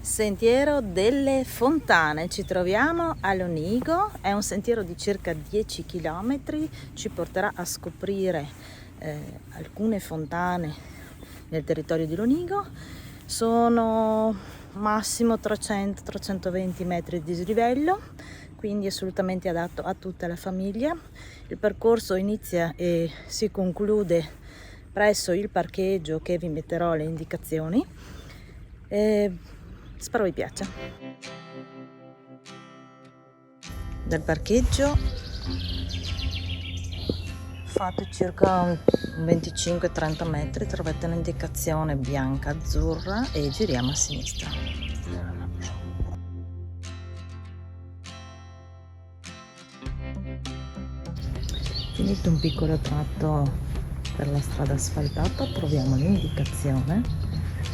Sentiero delle Fontane, ci troviamo a Lonigo, è un sentiero di circa 10 km, ci porterà a scoprire alcune fontane nel territorio di Lonigo. Sono massimo 300-320 metri di dislivello, quindi assolutamente adatto a tutta la famiglia. Il percorso inizia e si conclude presso il parcheggio che vi metterò le indicazioni. Spero vi piaccia. Dal parcheggio fate circa 25-30 metri, trovate un'indicazione bianca azzurra e giriamo a sinistra. Finito un piccolo tratto per la strada asfaltata, troviamo l'indicazione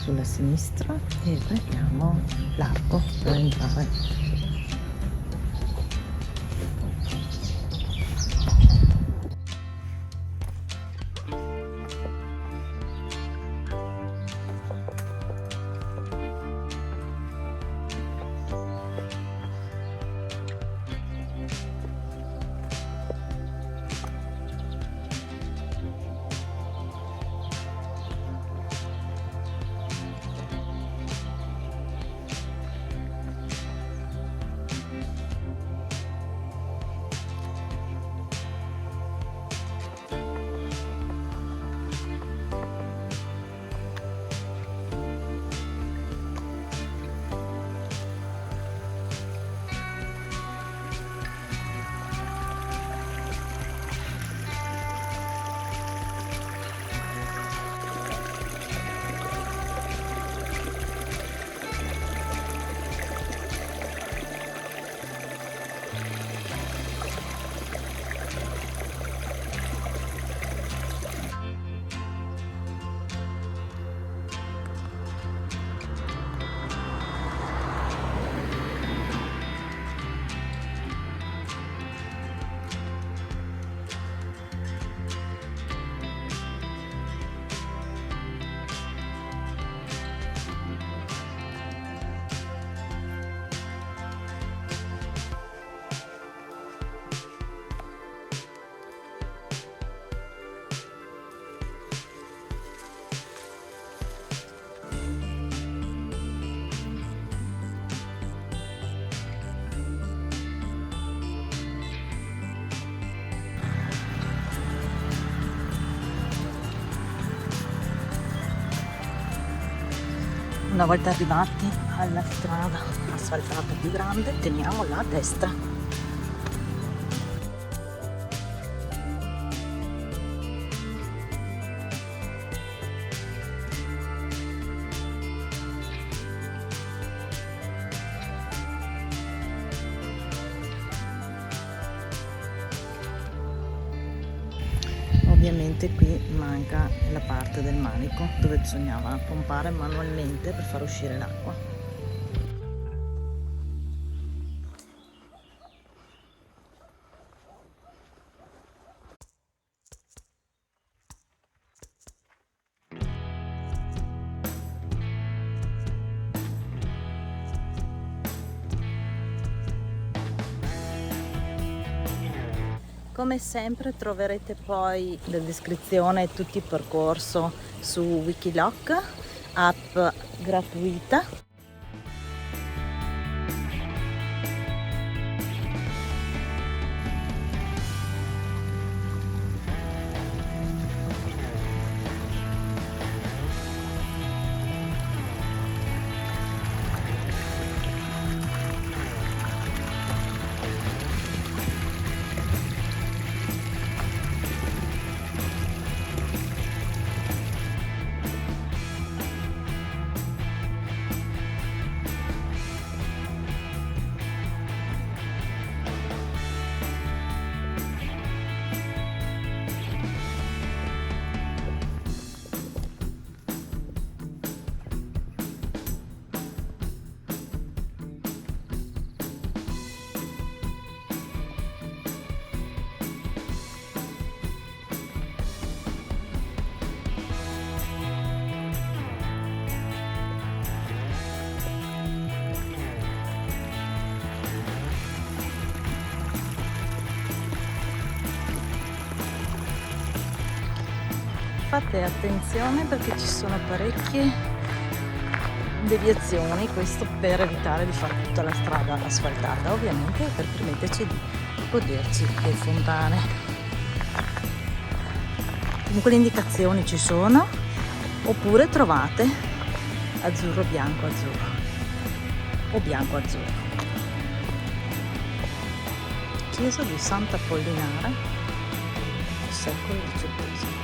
sulla sinistra e prendiamo l'arco per entrare. Una volta arrivati alla strada asfaltata più grande, teniamo la destra. Ovviamente qui manca la parte del manico dove bisognava pompare manualmente per far uscire l'acqua. Come sempre troverete poi la descrizione tutto il percorso su Wikiloc, app gratuita. fate attenzione perché ci sono parecchie deviazioni, questo per evitare di fare tutta la strada asfaltata, ovviamente per permetterci di goderci le fontane. Comunque le indicazioni ci sono, oppure trovate azzurro bianco azzurro o bianco azzurro. Chiesa di Sant'Apollinare, secolo XVIII.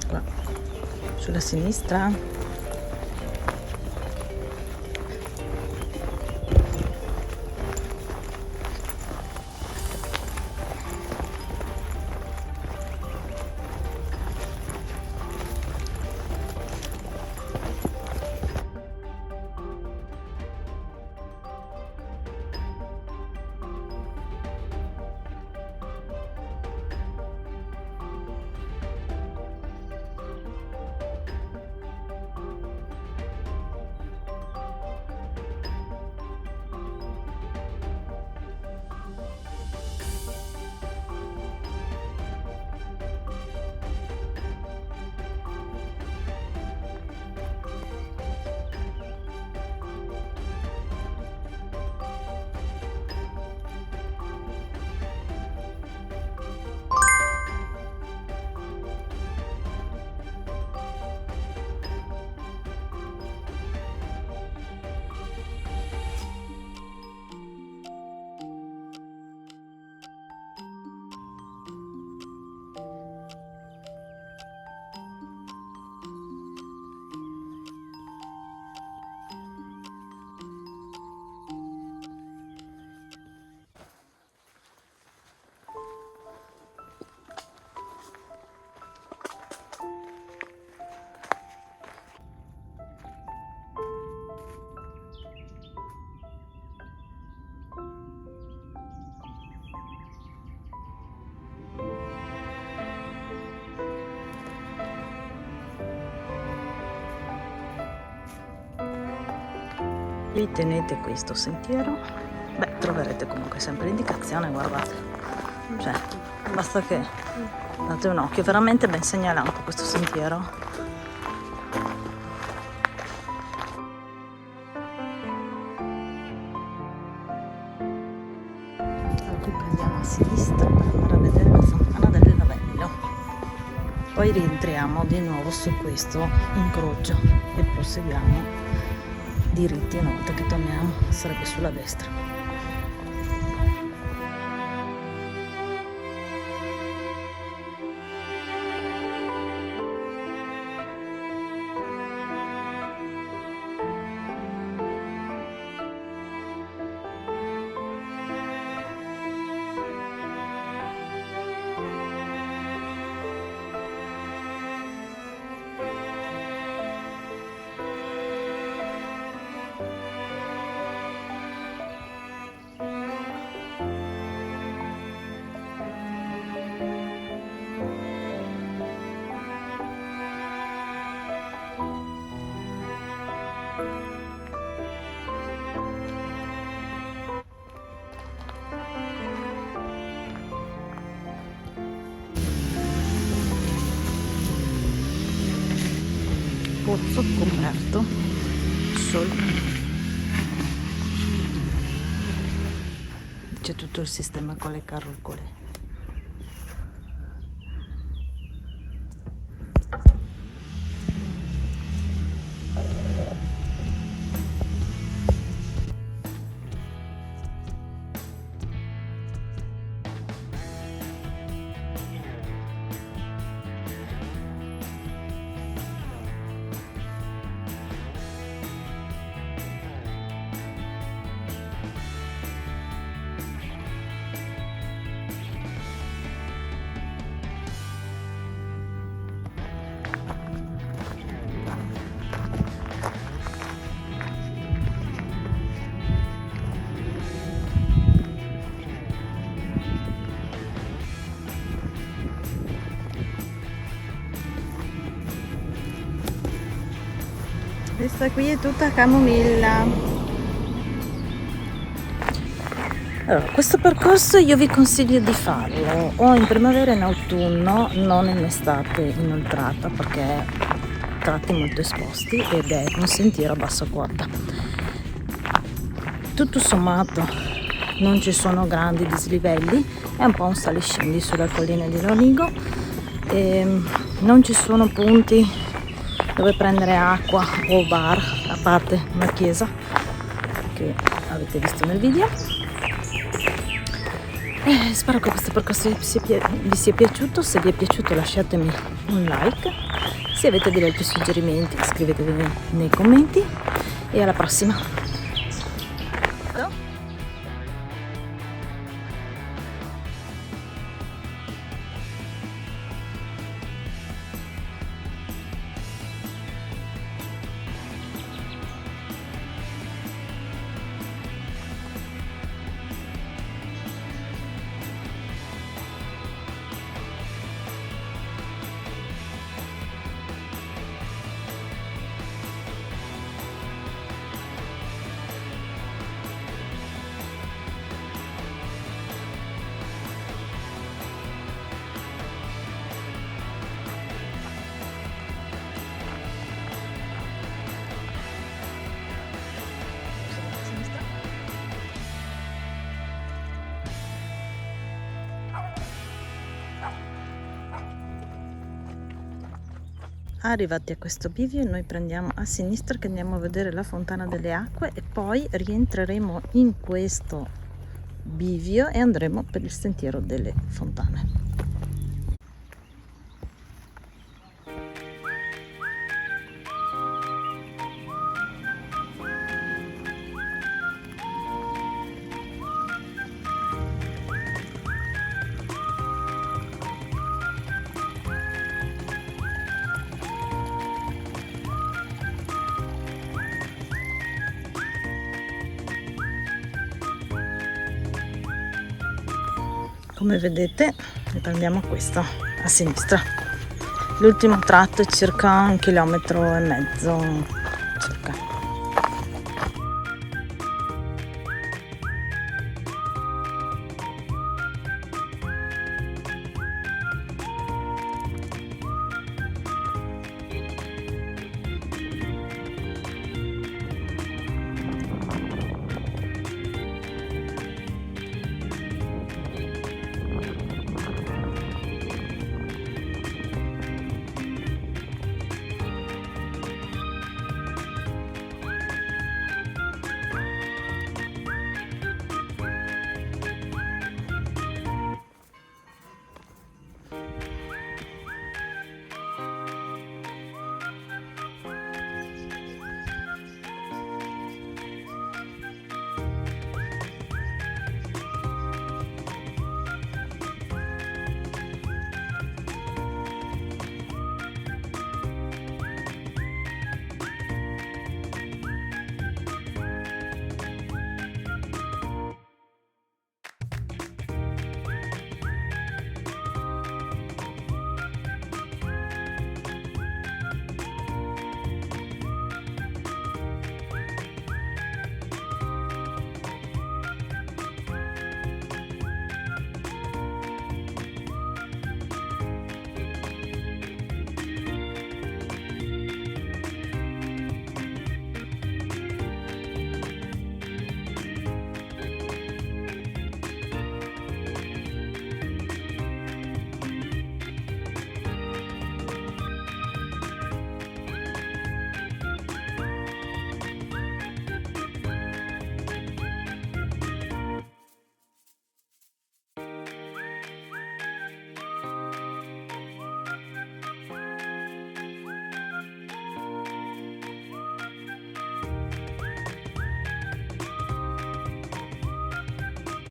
Qua, sulla sinistra e tenete questo sentiero, beh, troverete comunque sempre l'indicazione, guardate, cioè basta che date un occhio, veramente ben segnalato questo sentiero. Allora, qui prendiamo a sinistra per andare a vedere la fontana del Lavello, poi rientriamo di nuovo su questo incrocio e proseguiamo diritti, una volta che torniamo sarebbe sulla destra. Pozzo coperto Sul. C'è tutto il sistema con le carrucole. Questa qui è tutta camomilla. Allora, questo percorso io vi consiglio di farlo o in primavera e in autunno, non in estate inoltrata, perché tratti molto esposti ed è un sentiero a bassa quota. Tutto sommato non ci sono grandi dislivelli, è un po' un saliscendi sulla collina di Lonigo e non ci sono punti dove prendere acqua o bar, a parte una chiesa che avete visto nel video. Spero che questo percorso vi sia piaciuto. Se vi è piaciuto lasciatemi un like, se avete degli altri suggerimenti scrivetevi nei commenti e alla prossima. Arrivati a questo bivio noi prendiamo a sinistra che andiamo a vedere la fontana delle acque e poi rientreremo in questo bivio e andremo per il sentiero delle fontane. Come vedete prendiamo questo a sinistra. L'ultimo tratto è circa 1,5 chilometri